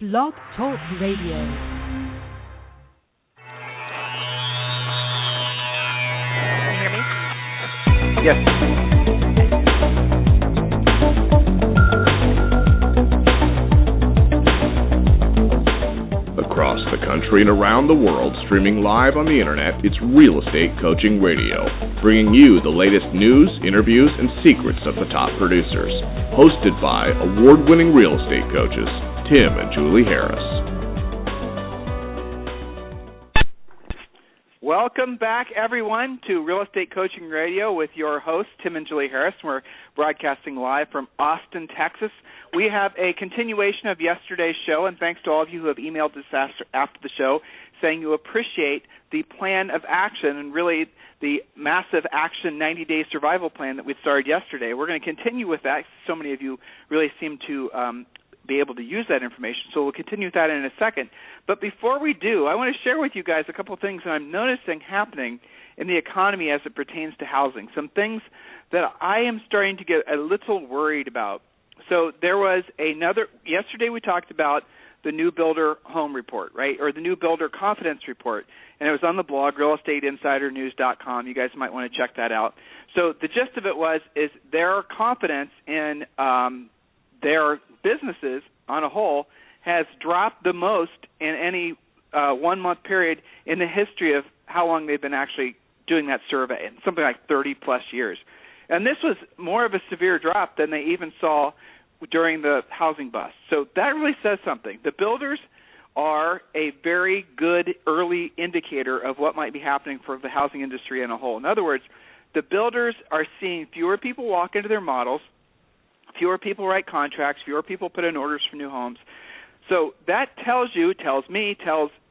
Blog Talk Radio. Yes. Across the country and around the world, streaming live on the internet, it's Real Estate Coaching Radio, bringing you the latest news, interviews, and secrets of the top producers. Hosted by award-winning real estate coaches, Tim and Julie Harris. Welcome back, everyone, to Real Estate Coaching Radio with your hosts, Tim and Julie Harris. We're broadcasting live from Austin, Texas. We have a continuation of yesterday's show, and thanks to all of you who have emailed us after the show saying you appreciate the plan of action and really the massive action 90-day survival plan that we started yesterday. We're going to continue with that. So many of you really seem to be able to use that information, so we'll continue with that in a second. But before we do, I want to share with you guys a couple of things that I'm noticing happening in the economy as it pertains to housing, some things that I am starting to get a little worried about. So there was yesterday we talked about the new builder home report, right, or the new builder confidence report, and it was on the blog, realestateinsidernews.com. You guys might want to check that out. So the gist of it is their confidence in their businesses on a whole has dropped the most in any 1 month period in the history of how long they've been actually doing that survey, in something like 30-plus years. And this was more of a severe drop than they even saw during the housing bust. So that really says something. The builders are a very good early indicator of what might be happening for the housing industry in a whole. In other words, the builders are seeing fewer people walk into their models, fewer people write contracts, fewer people put in orders for new homes. So that tells me,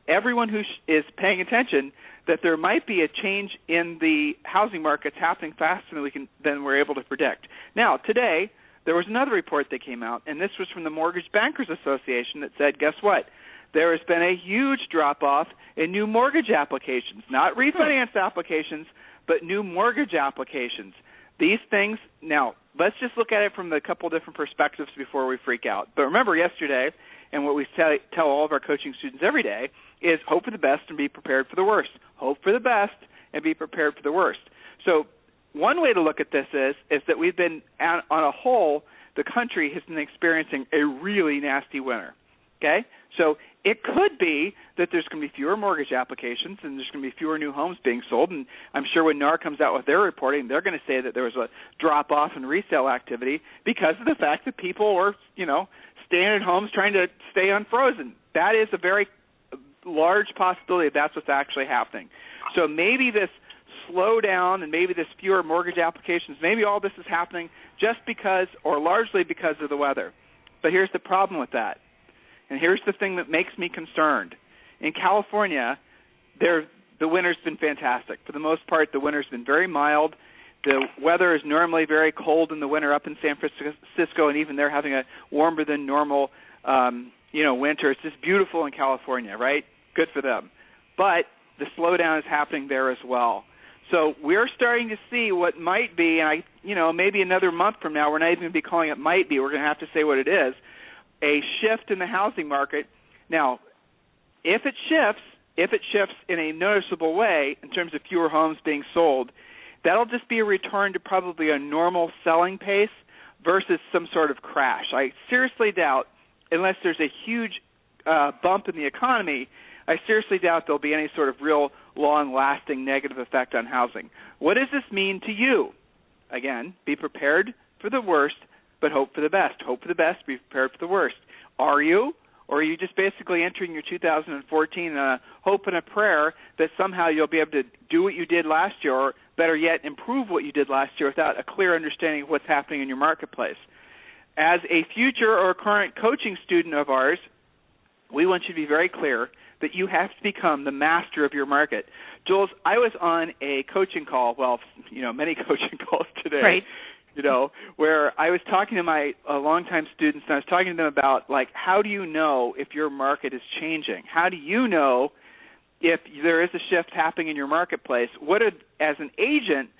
everyone who is paying attention that there might be a change in the housing markets happening faster than we're able to predict. Now, today, there was another report that came out, and this was from the Mortgage Bankers Association that said, guess what? There has been a huge drop-off in new mortgage applications, not refinance applications, but new mortgage applications. These things, now, let's just look at it from a couple different perspectives before we freak out. But remember yesterday, and what we tell all of our coaching students every day, is hope for the best and be prepared for the worst. Hope for the best and be prepared for the worst. So one way to look at this is that we've been, on a whole, the country has been experiencing a really nasty winter. Okay? So it could be that there's going to be fewer mortgage applications and there's going to be fewer new homes being sold. And I'm sure when NAR comes out with their reporting, they're going to say that there was a drop-off in resale activity because of the fact that people were, staying at homes trying to stay unfrozen. That is a very large possibility that's what's actually happening. So maybe this slowdown and maybe this fewer mortgage applications, maybe all this is happening just because or largely because of the weather. But here's the problem with that. And here's the thing that makes me concerned. In California, the winter's been fantastic. For the most part, the winter's been very mild. The weather is normally very cold in the winter up in San Francisco, and even they're having a warmer than normal, winter. It's just beautiful in California, right? Good for them. But the slowdown is happening there as well. So we're starting to see what might be, and maybe another month from now, we're not even going to be calling it might be. We're going to have to say what it is. A shift in the housing market. Now, if it shifts in a noticeable way in terms of fewer homes being sold, that'll just be a return to probably a normal selling pace versus some sort of crash. I seriously doubt, unless there's a huge bump in the economy, I seriously doubt there'll be any sort of real long-lasting negative effect on housing. What does this mean to you? Again, be prepared for the worst, but hope for the best. Hope for the best, be prepared for the worst. Are you? Or are you just basically entering your 2014 hope and a prayer that somehow you'll be able to do what you did last year, or better yet, improve what you did last year without a clear understanding of what's happening in your marketplace? As a future or current coaching student of ours, we want you to be very clear that you have to become the master of your market. Jules, I was on a coaching call, many coaching calls today. Right. Where I was talking to my longtime students, and I was talking to them about, how do you know if your market is changing? How do you know if there is a shift happening in your marketplace? As an agent,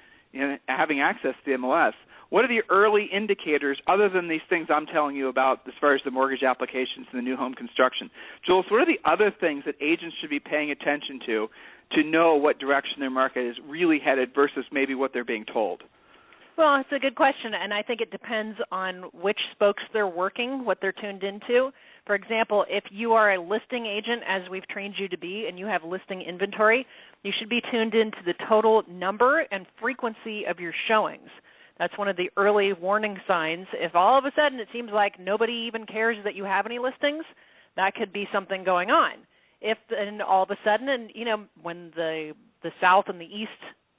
having access to the MLS, what are the early indicators other than these things I'm telling you about as far as the mortgage applications and the new home construction? Jules, what are the other things that agents should be paying attention to know what direction their market is really headed versus maybe what they're being told? Well, it's a good question, and I think it depends on which spokes they're working, what they're tuned into. For example, if you are a listing agent, as we've trained you to be, and you have listing inventory, you should be tuned into the total number and frequency of your showings. That's one of the early warning signs. If all of a sudden it seems like nobody even cares that you have any listings, that could be something going on. If then all of a sudden, and when the South and the East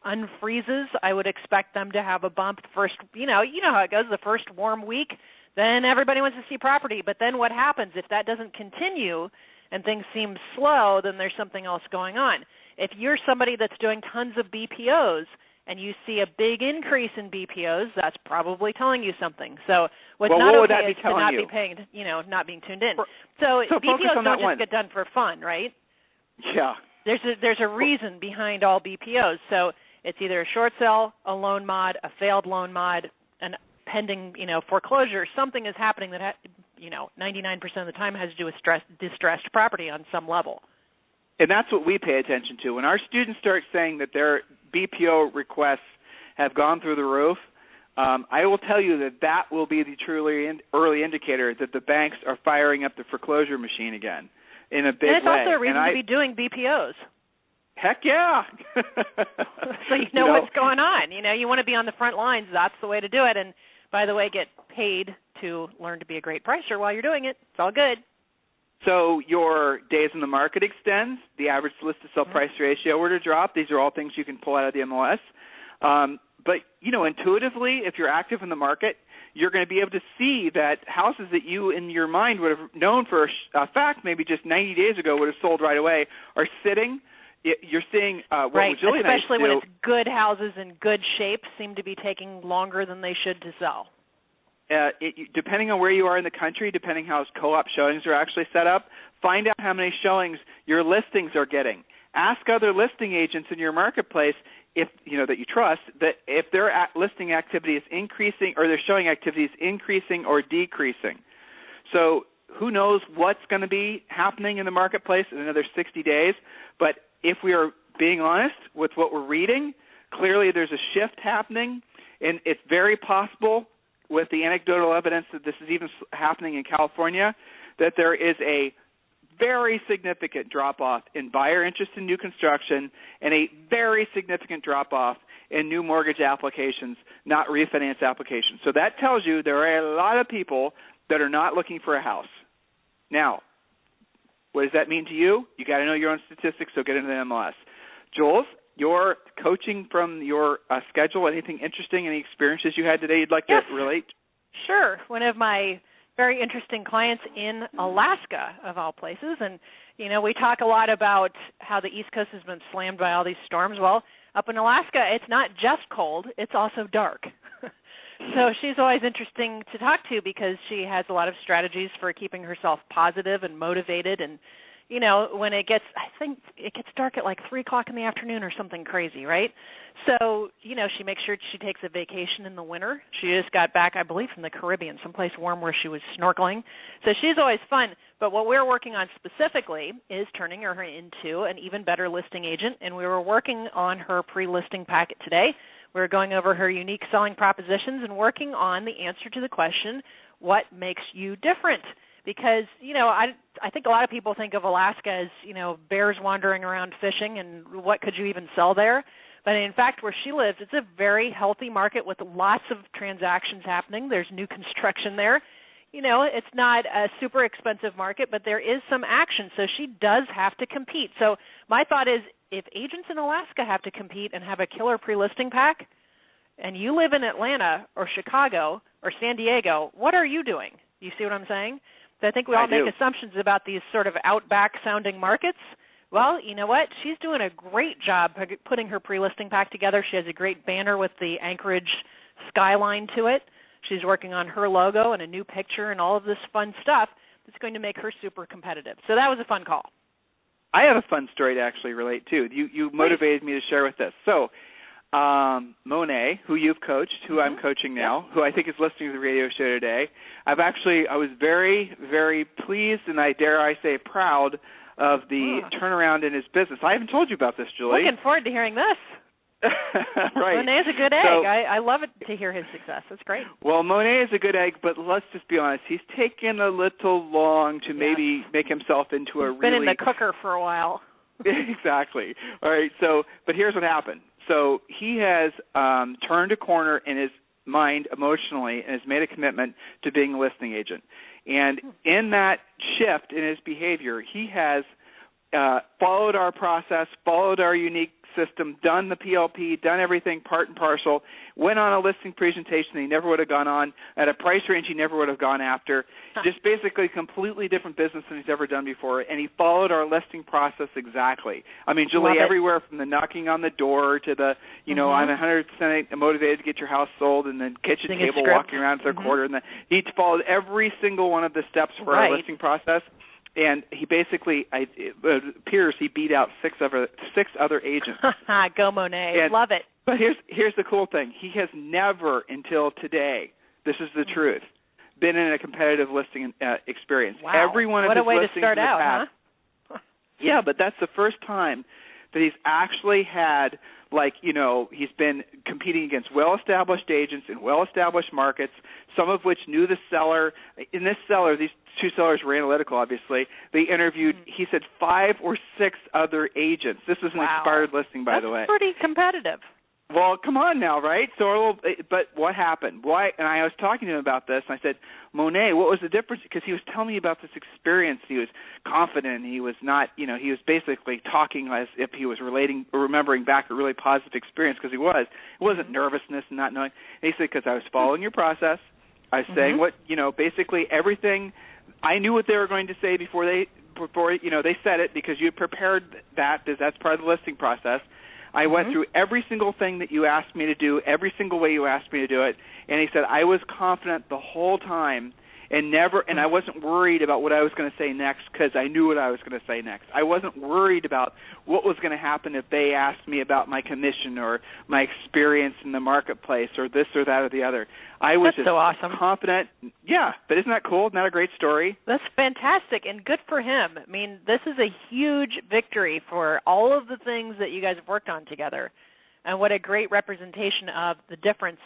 unfreezes, I would expect them to have a bump first. You know how it goes, the first warm week, then everybody wants to see property. But then what happens if that doesn't continue and things seem slow, then there's something else going on. If you're somebody that's doing tons of BPOs and you see a big increase in BPOs, that's probably telling you something. So what's well, not what okay is to not you? be paying, not being tuned in. So BPOs don't just get done for fun, right? Yeah. There's a reason behind all BPOs. So it's either a short sale, a loan mod, a failed loan mod, an pending, foreclosure. Something is happening that, 99% of the time has to do with distressed property on some level. And that's what we pay attention to. When our students start saying that their BPO requests have gone through the roof, I will tell you that will be the truly early indicator that the banks are firing up the foreclosure machine again in a big way. And it's also a reason to be doing BPOs. Heck yeah. So you know what's going on. You want to be on the front lines. That's the way to do it. And, by the way, get paid to learn to be a great pricer while you're doing it. It's all good. So your days in the market extends, the average list-to-sell price ratio were to drop. These are all things you can pull out of the MLS. But, intuitively, if you're active in the market, you're going to be able to see that houses that you, in your mind, would have known for a fact maybe just 90 days ago would have sold right away are sitting. You're seeing what right, was really nice. Especially when it's good houses in good shape seem to be taking longer than they should to sell. Depending on where you are in the country, depending how co-op showings are actually set up, find out how many showings your listings are getting. Ask other listing agents in your marketplace if that you trust that if their listing activity is increasing or their showing activity is increasing or decreasing. So who knows what's going to be happening in the marketplace in another 60 days, but if we are being honest with what we're reading, clearly there's a shift happening, and it's very possible with the anecdotal evidence that this is even happening in California, that there is a very significant drop-off in buyer interest in new construction and a very significant drop-off in new mortgage applications, not refinance applications. So that tells you there are a lot of people that are not looking for a house. Now, what does that mean to you? You got to know your own statistics, so get into the MLS. Jules, your coaching from your schedule, anything interesting, any experiences you had today you'd like to relate? Sure. One of my very interesting clients in Alaska, of all places. And, we talk a lot about how the East Coast has been slammed by all these storms. Well, up in Alaska, it's not just cold, it's also dark. So she's always interesting to talk to because she has a lot of strategies for keeping herself positive and motivated. And, when I think it gets dark at like 3 o'clock in the afternoon or something crazy, right? So, she makes sure she takes a vacation in the winter. She just got back, I believe, from the Caribbean, someplace warm where she was snorkeling. So she's always fun. But what we're working on specifically is turning her into an even better listing agent, and we were working on her pre-listing packet today. We were going over her unique selling propositions and working on the answer to the question, what makes you different? Because, I think a lot of people think of Alaska as, bears wandering around fishing and what could you even sell there? But in fact, where she lives, it's a very healthy market with lots of transactions happening. There's new construction there. It's not a super expensive market, but there is some action. So she does have to compete. So my thought is if agents in Alaska have to compete and have a killer pre-listing pack, and you live in Atlanta or Chicago or San Diego, what are you doing? You see what I'm saying? So I think we all make assumptions about these sort of outback-sounding markets. Well, you know what? She's doing a great job putting her pre-listing pack together. She has a great banner with the Anchorage skyline to it. She's working on her logo and a new picture and all of this fun stuff that's going to make her super competitive. So that was a fun call. I have a fun story to actually relate to. You motivated me to share with this. So Monet, who you've coached, who I'm coaching now, who I think is listening to the radio show today. I was very, very pleased, and I say proud of the turnaround in his business. I haven't told you about this, Julie. Looking forward to hearing this. Right. Monet's a good egg. I love it to hear his success. That's great. Well, Monet is a good egg, but let's just be honest. He's taken a little long to maybe make himself into a really... been in the cooker for a while. Exactly. All right. But here's what happened. So he has turned a corner in his mind emotionally and has made a commitment to being a listing agent. And in that shift in his behavior, he has followed our process, followed our unique system, done the PLP, done everything part and parcel, went on a listing presentation that he never would have gone on, at a price range he never would have gone after, just basically completely different business than he's ever done before, and he followed our listing process exactly. I mean, Julie, everywhere from the knocking on the door to the, I'm 100% motivated to get your house sold, and then kitchen table walking around to the quarter, and he followed every single one of the steps for our listing process. And he basically, it appears he beat out six other agents. Go Monet. And, love it. But here's the cool thing. He has never until today, this is the truth, been in a competitive listing experience. Wow. Every one of what his a way listings to start in the out, past, Yeah, but that's the first time that he's actually had, he's been competing against well-established agents in well-established markets, some of which knew the seller. In this seller, these two sellers were analytical, obviously. They interviewed, he said, 5 or 6 other agents. This is an expired listing, by the way. That's pretty competitive. Well, come on now, right? But what happened? Why? And I was talking to him about this, and I said, Monet, what was the difference? Because he was telling me about this experience. He was confident. He was not, he was basically talking as if he was remembering back a really positive experience, because he was. It wasn't nervousness and not knowing. And he said, because I was following your process. I was saying basically everything. I knew what they were going to say before they said it, because you prepared that, because that's part of the listing process. I went through every single thing that you asked me to do, every single way you asked me to do it, and he said I was confident the whole time, and I wasn't worried about what I was going to say next, because I knew what I was going to say next. I wasn't worried about what was going to happen if they asked me about my commission or my experience in the marketplace or this or that or the other. I was That's so awesome. Confident. Yeah, but isn't that cool? Isn't that a great story? That's fantastic, and good for him. I mean, this is a huge victory for all of the things that you guys have worked on together, and what a great representation of the difference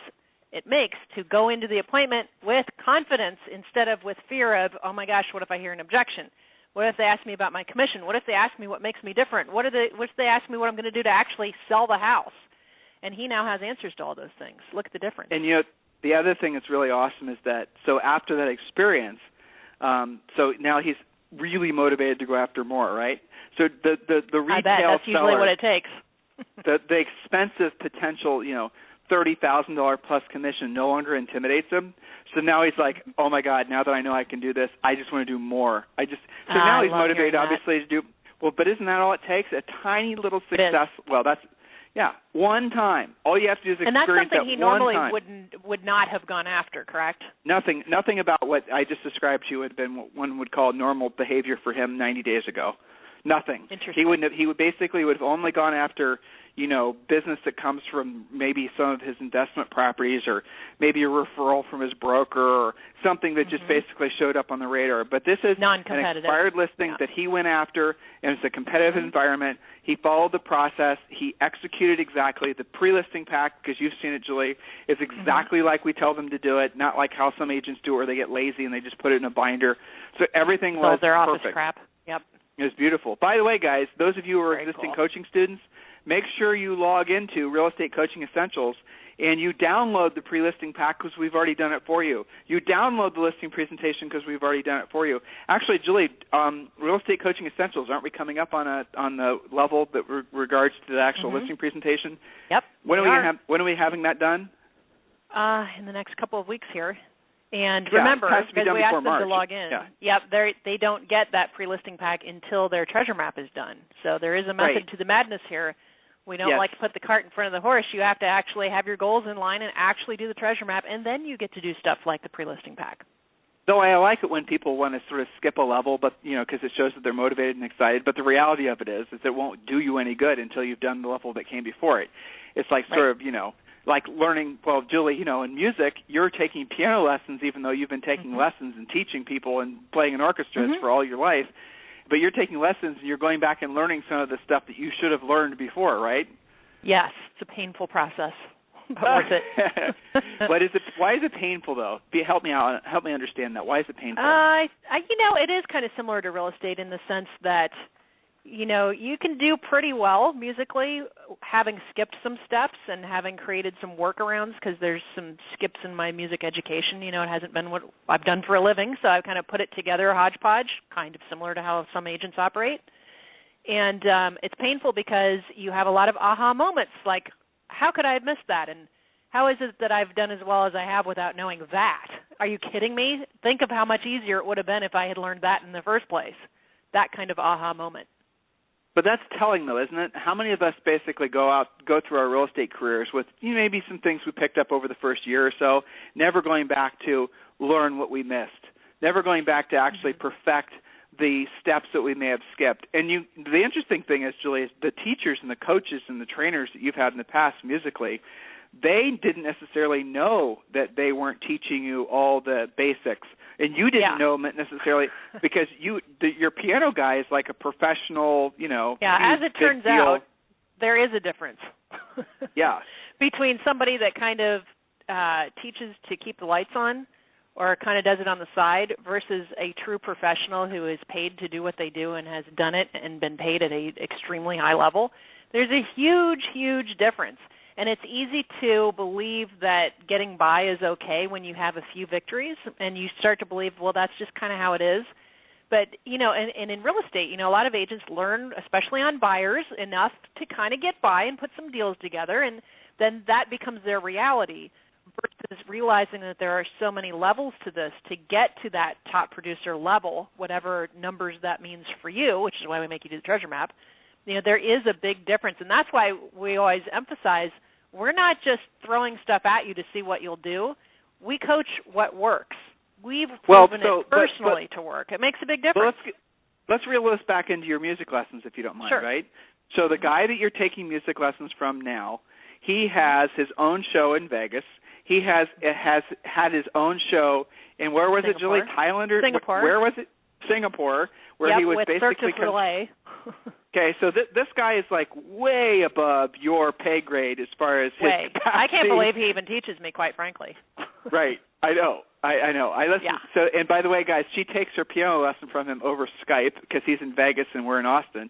it makes to go into the appointment with confidence instead of with fear of, oh my gosh, what if I hear an objection? What if they ask me about my commission? What if they ask me what makes me different? What if they ask me what I'm going to do to actually sell the house? And he now has answers to all those things. Look at the difference. And the other thing that's really awesome is that, so after that experience, so now he's really motivated to go after more, right? So the retail I bet that's seller, usually what it takes. the expensive potential, $30,000 plus commission no longer intimidates him. So now he's like, oh my God, now that I know I can do this, I just want to do more. So now he's motivated, obviously, to do. Well, but isn't that all it takes? A tiny little success. Well, that's one time. All you have to do is experience that one time. And that's something he normally would not have gone after, correct? Nothing about what I just described to you would have been what one would call normal behavior for him 90 days ago. Nothing. Interesting. He would have only gone after, business that comes from maybe some of his investment properties, or maybe a referral from his broker, or something that just basically showed up on the radar. But this is an expired listing that he went after, and it's a competitive environment. He followed the process. He executed exactly. The pre-listing pack, because you've seen it, Julie, is exactly like we tell them to do it, not like how some agents do it where they get lazy and they just put it in a binder. So everything was their perfect. Office crap. Yep. It was beautiful. By the way, guys, those of you who are existing coaching students, make sure you log into Real Estate Coaching Essentials and you download the pre-listing pack, because we've already done it for you. You download the listing presentation because we've already done it for you. Actually, Julie, Real Estate Coaching Essentials, aren't we coming up on the level that regards to the actual listing presentation? Yep. When are we having that done? In the next couple of weeks here. And remember, because we asked them to log in, they don't get that pre-listing pack until their treasure map is done. So there is a method to the madness here. We don't like to put the cart in front of the horse. You have to actually have your goals in line and actually do the treasure map, and then you get to do stuff like the pre-listing pack. Though I like it when people want to sort of skip a level, but because it shows that they're motivated and excited. But the reality of it is it won't do you any good until you've done the level that came before it. It's like sort of like learning. Well, Julie, in music, you're taking piano lessons, even though you've been taking lessons and teaching people and playing in orchestras for all your life. But you're taking lessons and you're going back and learning some of the stuff that you should have learned before, right? Yes, it's a painful process. But worth it. Why is it painful, though? Help me out. Help me understand that. Why is it painful? It is kind of similar to real estate in the sense that, you can do pretty well musically having skipped some steps and having created some workarounds, because there's some skips in my music education. It hasn't been what I've done for a living, so I've kind of put it together a hodgepodge, kind of similar to how some agents operate. And it's painful because you have a lot of aha moments, like, how could I have missed that? And how is it that I've done as well as I have without knowing that? Are you kidding me? Think of how much easier it would have been if I had learned that in the first place. That kind of aha moment. But that's telling, though, isn't it? How many of us basically go through our real estate careers with maybe some things we picked up over the first year or so, never going back to learn what we missed, never going back to actually perfect the steps that we may have skipped. And the interesting thing is, Julie, is the teachers and the coaches and the trainers that you've had in the past musically, they didn't necessarily know that they weren't teaching you all the basics. And you didn't know necessarily because your piano guy is like a professional, as it turns out, there is a difference. Between somebody that kind of teaches to keep the lights on or kind of does it on the side versus a true professional who is paid to do what they do and has done it and been paid at an extremely high level. There's a huge, huge difference. And it's easy to believe that getting by is okay when you have a few victories, and you start to believe, well, that's just kind of how it is. But, and in real estate, a lot of agents learn, especially on buyers, enough to kind of get by and put some deals together, and then that becomes their reality versus realizing that there are so many levels to this to get to that top producer level, whatever numbers that means for you, which is why we make you do the treasure map. There is a big difference, and that's why we always emphasize we're not just throwing stuff at you to see what you'll do. We coach what works. We've proven it personally to work. It makes a big difference. Let's reel this back into your music lessons, if you don't mind, sure. Right? So the guy that you're taking music lessons from now, he has his own show in Vegas. He has had his own show in, where was Singapore. it, Julie? Thailand or Singapore. Where was it? Singapore, where he was with basically Cirque du Soleil. Okay, so this guy is like way above your pay grade as far as his capacity. I can't believe he even teaches me, quite frankly. Right, I know. I listen. Yeah. So, and by the way, guys, she takes her piano lesson from him over Skype because he's in Vegas and we're in Austin.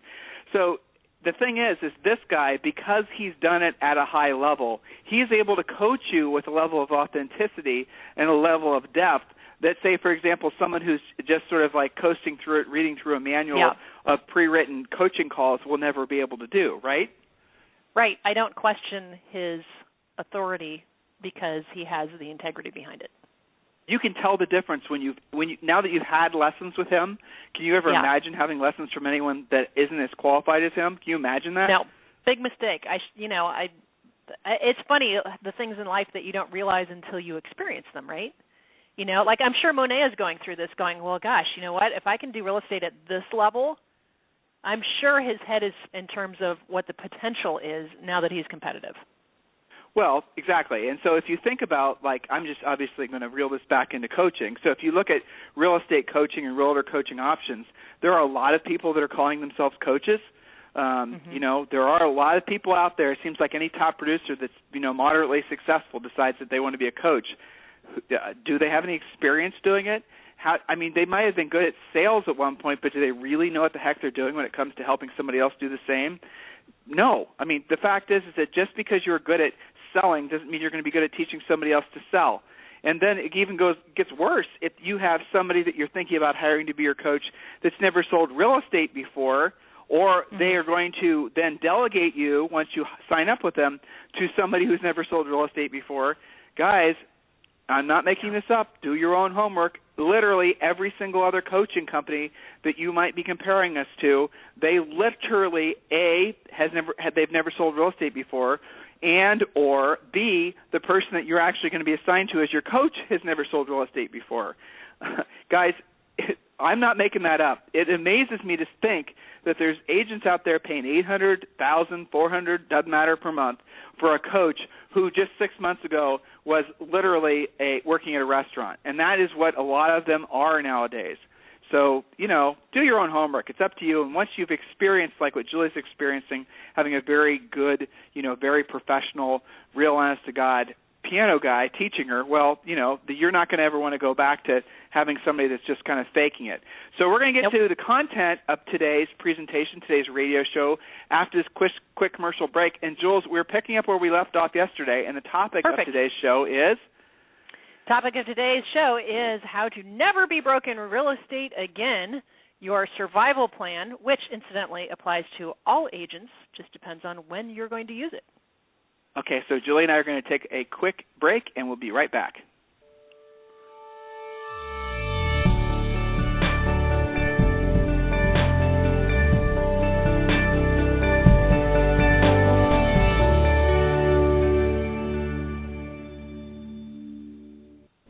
So the thing is this guy, because he's done it at a high level, he's able to coach you with a level of authenticity and a level of depth that, say, for example, someone who's just sort of like coasting through it, reading through a manual of pre-written coaching calls will never be able to do, right? Right. I don't question his authority because he has the integrity behind it. You can tell the difference when you now that you've had lessons with him. Can you ever imagine having lessons from anyone that isn't as qualified as him? Can you imagine that? No, big mistake. It's funny, the things in life that you don't realize until you experience them, right? Like I'm sure Monet is going through this, going, well, gosh, you know what? If I can do real estate at this level, I'm sure his head is in terms of what the potential is now that he's competitive. Well, exactly. And so if you think about, like, I'm just obviously going to reel this back into coaching. So if you look at real estate coaching and realtor coaching options, there are a lot of people that are calling themselves coaches. There are a lot of people out there. It seems like any top producer that's, moderately successful decides that they want to be a coach. Do they have any experience doing it? They might have been good at sales at one point, but do they really know what the heck they're doing when it comes to helping somebody else do the same? No. The fact is that just because you're good at selling doesn't mean you're going to be good at teaching somebody else to sell. And then it even gets worse if you have somebody that you're thinking about hiring to be your coach that's never sold real estate before, or they are going to then delegate you once you sign up with them to somebody who's never sold real estate before. Guys, I'm not making this up. Do your own homework. Literally every single other coaching company that you might be comparing us to, they literally, A, they've never sold real estate before, and or B, the person that you're actually going to be assigned to as your coach has never sold real estate before. Guys, I'm not making that up. It amazes me to think that there's agents out there paying $800, $1,000, $400, doesn't matter, per month for a coach who just 6 months ago was literally working at a restaurant. And that is what a lot of them are nowadays. So, do your own homework. It's up to you. And once you've experienced, like what Julie's experiencing, having a very good, very professional, real honest-to-God piano guy teaching her, well, you're not going to ever want to go back to having somebody that's just kind of faking it. So we're going to get to the content of today's presentation, today's radio show, after this quick commercial break. And, Jules, we're picking up where we left off yesterday, and the topic of today's show is? Topic of today's show is how to never be broke in real estate again, your survival plan, which, incidentally, applies to all agents, just depends on when you're going to use it. Okay, so Julie and I are going to take a quick break, and we'll be right back.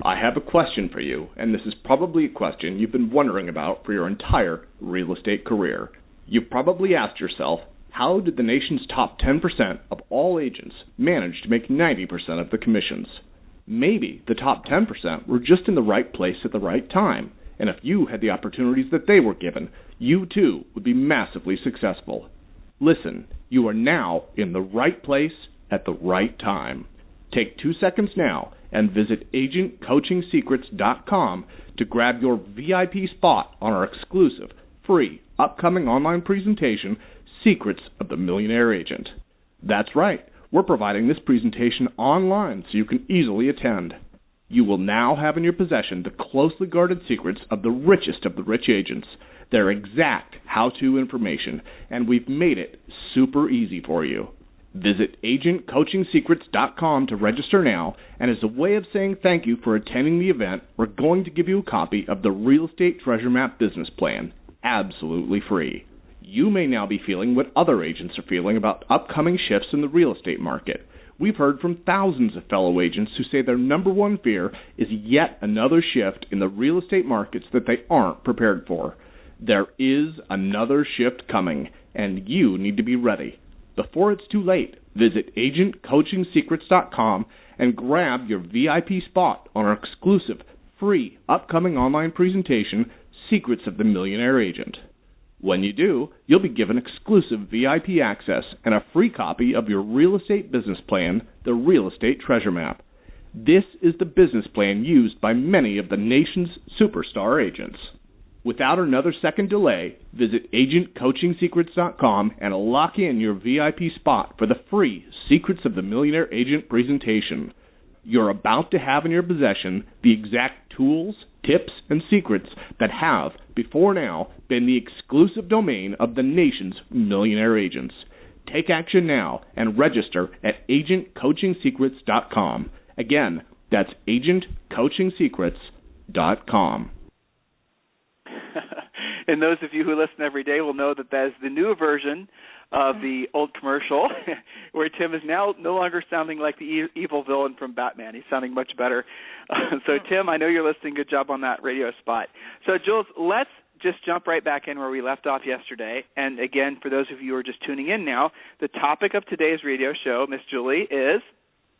I have a question for you, and this is probably a question you've been wondering about for your entire real estate career. You've probably asked yourself, how did the nation's top 10% of all agents manage to make 90% of the commissions? Maybe the top 10% were just in the right place at the right time, and if you had the opportunities that they were given, you too would be massively successful. Listen, you are now in the right place at the right time. Take 2 seconds now and visit agentcoachingsecrets.com to grab your VIP spot on our exclusive, free, upcoming online presentation, Secrets of the Millionaire Agent. That's right, we're providing this presentation online so you can easily attend. You will now have in your possession the closely guarded secrets of the richest of the rich agents, their exact how-to information, and we've made it super easy for you. Visit agentcoachingsecrets.com to register now, and as a way of saying thank you for attending the event, we're going to give you a copy of the Real Estate Treasure Map Business Plan, absolutely free. You may now be feeling what other agents are feeling about upcoming shifts in the real estate market. We've heard from thousands of fellow agents who say their number one fear is yet another shift in the real estate markets that they aren't prepared for. There is another shift coming, and you need to be ready. Before it's too late, visit agentcoachingsecrets.com and grab your VIP spot on our exclusive, free, upcoming online presentation, Secrets of the Millionaire Agent. When you do, you'll be given exclusive VIP access and a free copy of your real estate business plan, the Real Estate Treasure Map. This is the business plan used by many of the nation's superstar agents. Without another second delay, visit agentcoachingsecrets.com and lock in your VIP spot for the free Secrets of the Millionaire Agent presentation. You're about to have in your possession the exact tools, tips, and secrets that have, before now, been the exclusive domain of the nation's millionaire agents. Take action now and register at agentcoachingsecrets.com. Again, that's agentcoachingsecrets.com. And those of you who listen every day will know that that is the new version of the old commercial where Tim is now no longer sounding like the evil villain from Batman. He's sounding much better. So, Tim, I know you're listening. Good job on that radio spot. So, Jules, let's just jump right back in where we left off yesterday. And, again, for those of you who are just tuning in now, the topic of today's radio show, Miss Julie, is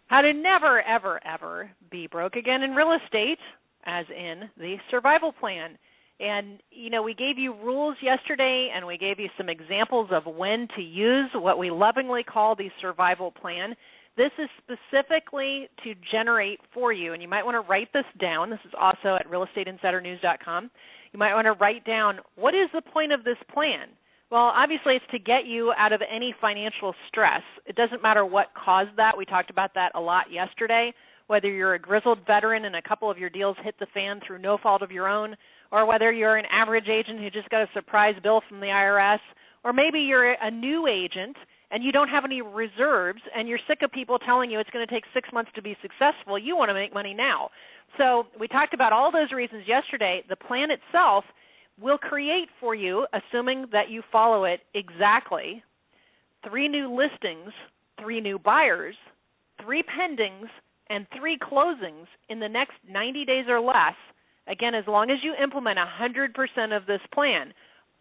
how to never, ever, ever be broke again in real estate, as in the survival plan. And, we gave you rules yesterday, and we gave you some examples of when to use what we lovingly call the survival plan. This is specifically to generate for you, and you might want to write this down. This is also at realestateinsidernews.com. You might want to write down, what is the point of this plan? Well, obviously, it's to get you out of any financial stress. It doesn't matter what caused that. We talked about that a lot yesterday, whether you're a grizzled veteran and a couple of your deals hit the fan through no fault of your own, or whether you're an average agent who just got a surprise bill from the IRS, or maybe you're a new agent and you don't have any reserves and you're sick of people telling you it's going to take 6 months to be successful. You want to make money now. So we talked about all those reasons yesterday. The plan itself will create for you, assuming that you follow it exactly, 3 new listings, 3 new buyers, 3 pendings, and 3 closings in the next 90 days or less Again, as long as you implement 100% of this plan.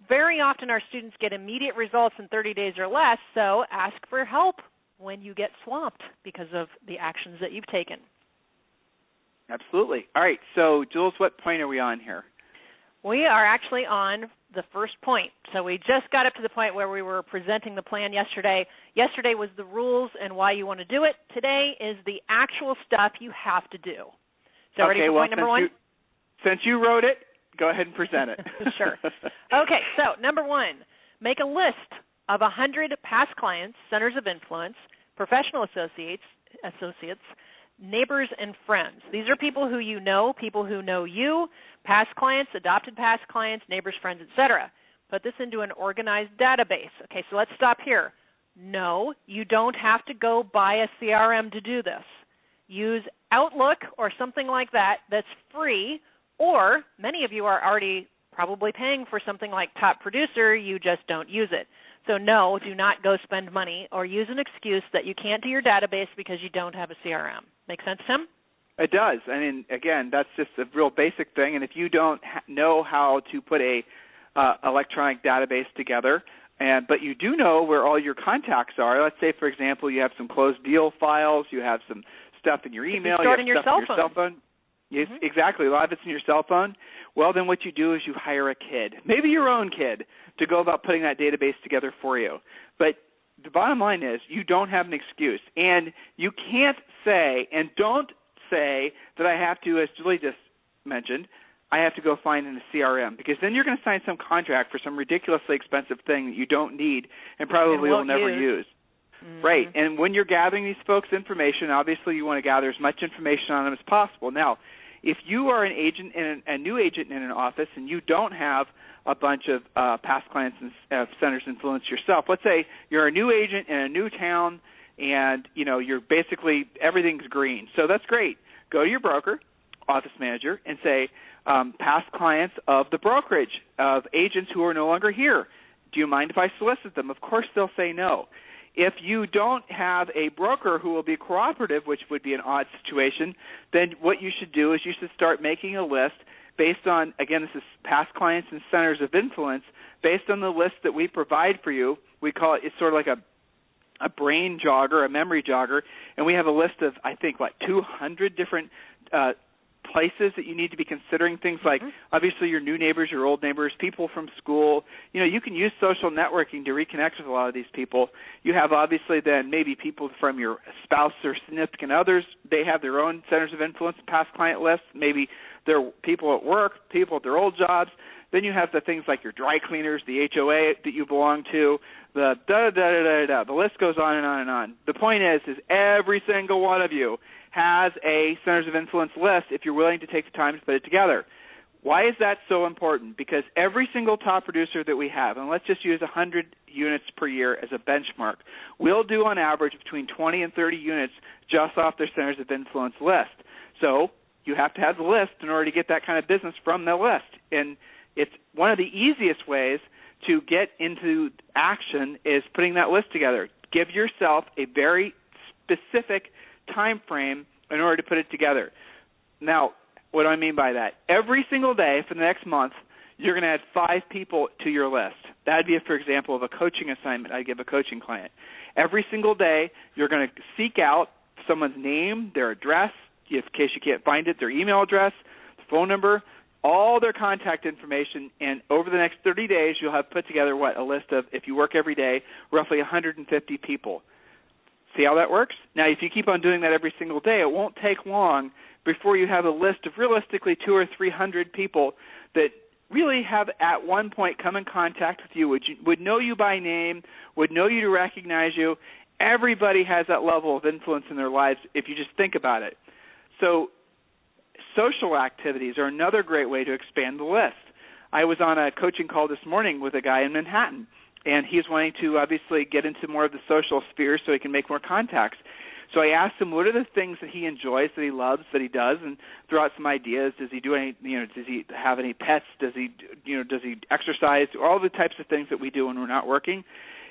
Very often our students get immediate results in 30 days or less, so ask for help when you get swamped because of the actions that you've taken. Absolutely. All right, so Jules, what point are we on here? We are actually on the first point. So we just got up to the point where we were presenting the plan yesterday. Yesterday was the rules and why you want to do it. Today is the actual stuff you have to do. So ready for point number one? Since you wrote it, go ahead and present it. Sure. Okay, so number one, make a list of 100 past clients, centers of influence, professional associates, neighbors, and friends. These are people who you know you, past clients, adopted past clients, neighbors, friends, etc. Put this into an organized database. Okay, so let's stop here. No, you don't have to go buy a CRM to do this. Use Outlook or something like that that's free, or many of you are already probably paying for something like Top Producer, you just don't use it. So no, do not go spend money or use an excuse that you can't do your database because you don't have a CRM. Make sense, Tim? It does. I mean, again, that's just a real basic thing. And if you don't know how to put a electronic database together, but you do know where all your contacts are. Let's say, for example, you have some closed deal files, you have some stuff in your email, you have in your cell phone. Yes, exactly. A lot of it's in your cell phone. Well, then what you do is you hire a kid, maybe your own kid, to go about putting that database together for you. But the bottom line is you don't have an excuse. And you can't say, and don't say that I have to, as Julie just mentioned, I have to go find in a CRM, because then you're going to sign some contract for some ridiculously expensive thing that you don't need and probably will never use. Right. And when you're gathering these folks' information, obviously you want to gather as much information on them as possible. Now, if you are an agent, a new agent in an office, and you don't have a bunch of past clients and centers of influence yourself, let's say you're a new agent in a new town, and you're basically everything's green. So that's great. Go to your broker, office manager, and say, past clients of the brokerage, of agents who are no longer here. Do you mind if I solicit them? Of course they'll say no. If you don't have a broker who will be cooperative, which would be an odd situation, then what you should do is you should start making a list based on, again, this is past clients and centers of influence, based on the list that we provide for you. We call it, it's sort of like a brain jogger, a memory jogger, and we have a list of, I think, 200 different places that you need to be considering, things like obviously your new neighbors, your old neighbors, people from school. You can use social networking to reconnect with a lot of these people. You have obviously then maybe people from your spouse or significant others. They have their own centers of influence, past client lists. Maybe they're people at work, people at their old jobs. Then you have the things like your dry cleaners, the HOA that you belong to, the da-da-da-da-da-da. The list goes on and on and on. The point is every single one of you has a centers of influence list if you're willing to take the time to put it together. Why is that so important? Because every single top producer that we have, and let's just use 100 units per year as a benchmark, we'll do on average between 20 and 30 units just off their centers of influence list. So you have to have the list in order to get that kind of business from the list. And it's one of the easiest ways to get into action is putting that list together. Give yourself a very specific time frame in order to put it together. Now, what do I mean by that? Every single day for the next month, you're going to add 5 people to your list. That would be, for example, of a coaching assignment I give a coaching client. Every single day, you're going to seek out someone's name, their address, in case you can't find it, their email address, phone number, all their contact information, and over the next 30 days, you'll have put together, a list of, if you work every day, roughly 150 people. See how that works? Now, if you keep on doing that every single day, it won't take long before you have a list of realistically 200 or 300 people that really have at one point come in contact with you, would know you by name, would know you to recognize you. Everybody has that level of influence in their lives if you just think about it. So social activities are another great way to expand the list. I was on a coaching call this morning with a guy in Manhattan, and he's wanting to obviously get into more of the social sphere so he can make more contacts. So I asked him what are the things that he enjoys, that he loves, that he does, and threw out some ideas. Does he do any, does he have any pets? Does he exercise? All the types of things that we do when we're not working.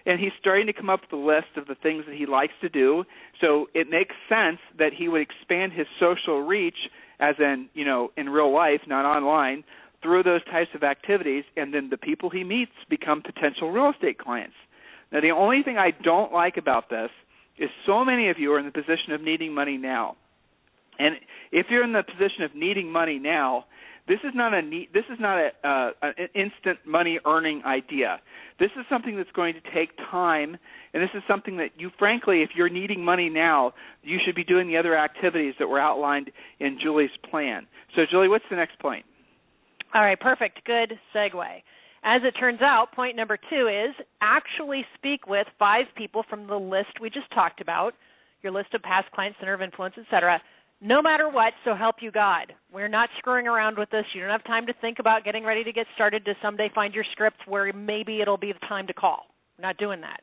And he's starting to come up with a list of the things that he likes to do. So it makes sense that he would expand his social reach as in, in real life, not online, through those types of activities, and then the people he meets become potential real estate clients. Now, the only thing I don't like about this is so many of you are in the position of needing money now. And if you're in the position of needing money now, this is not an instant money earning idea. This is something that's going to take time, and this is something that you, frankly, if you're needing money now, you should be doing the other activities that were outlined in Julie's plan. So, Julie, what's the next point? All right, perfect. Good segue. As it turns out, point number 2 is actually speak with 5 people from the list we just talked about, your list of past clients, center of influence, etc., no matter what, so help you God. We're not screwing around with this. You don't have time to think about getting ready to get started to someday find your script where maybe it'll be the time to call. We're not doing that.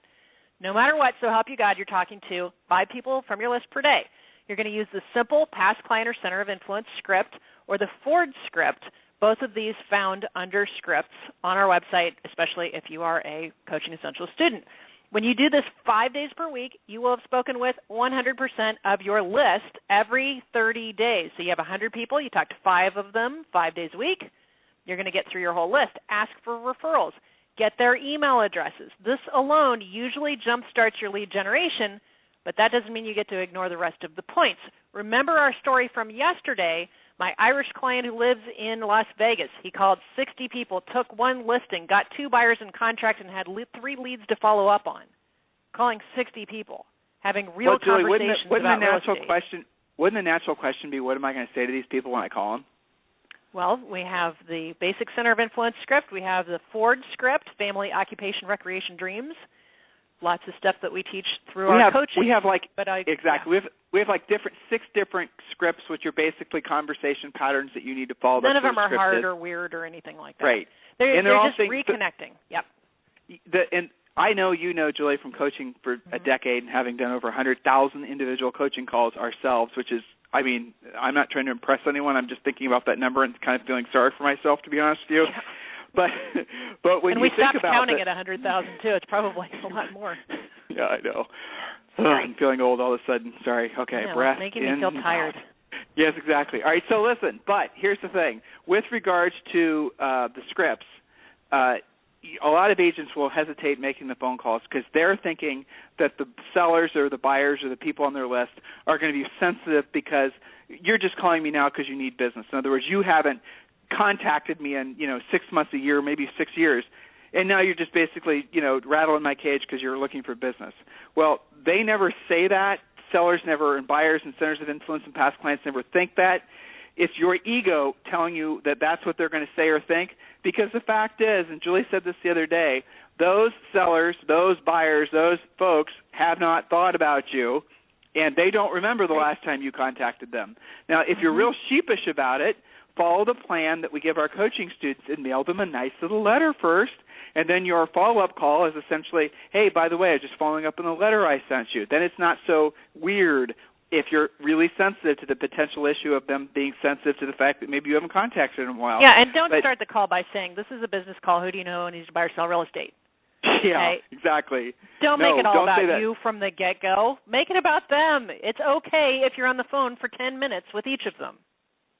No matter what, so help you God, you're talking to 5 people from your list per day. You're going to use the simple past client or center of influence script or the Ford script, both of these found under scripts on our website, especially if you are a Coaching Essentials student. When you do this 5 days per week, you will have spoken with 100% of your list every 30 days. So you have 100 people, you talk to 5 of them 5 days a week, you're going to get through your whole list. Ask for referrals. Get their email addresses. This alone usually jumpstarts your lead generation, but that doesn't mean you get to ignore the rest of the points. Remember our story from yesterday, my Irish client who lives in Las Vegas. He called 60 people, took 1 listing, got 2 buyers in contract, and had 3 leads to follow up on. Calling 60 people, having real conversations about real estate. Wouldn't the natural question be, what am I going to say to these people when I call them? Well, we have the basic center of influence script. We have the Ford script, family, occupation, recreation, dreams. Lots of stuff that we teach through our coaching. We have exactly. Yeah. We have 6 different scripts, which are basically conversation patterns that you need to follow. None of them are hard or weird or anything like that. Right. They're just reconnecting. Yep. And I know you know, Julie, from coaching for a decade and having done over 100,000 individual coaching calls ourselves, which is, I mean, I'm not trying to impress anyone. I'm just thinking about that number and kind of feeling sorry for myself, to be honest with you. Yeah. But when you think about it, and we stopped counting at 100,000 too. It's probably a lot more. Yeah, I know. I'm feeling old all of a sudden. Sorry. Okay, breath making in. me feel tired. Yes, exactly. All right, so listen, but here's the thing. With regards to the scripts, a lot of agents will hesitate making the phone calls because they're thinking that the sellers or the buyers or the people on their list are going to be sensitive because you're just calling me now because you need business. In other words, you haven't contacted me in 6 months, a year, maybe 6 years, and now you're just basically rattling my cage because you're looking for business. Well, they never say that. Sellers never, and buyers and centers of influence and past clients never think that. It's your ego telling you that that's what they're going to say or think, because the fact is, and Julie said this the other day, those sellers, those buyers, those folks have not thought about you, and they don't remember the last time you contacted them. Now, if you're real sheepish about it, follow the plan that we give our coaching students and mail them a nice little letter first, and then your follow-up call is essentially, hey, by the way, I'm just following up on the letter I sent you. Then it's not so weird if you're really sensitive to the potential issue of them being sensitive to the fact that maybe you haven't contacted them in a while. Yeah, and don't start the call by saying, this is a business call. Who do you know who needs to buy or sell real estate? Yeah, okay? Exactly. Don't make it all about you from the get-go. Make it about them. It's okay if you're on the phone for 10 minutes with each of them.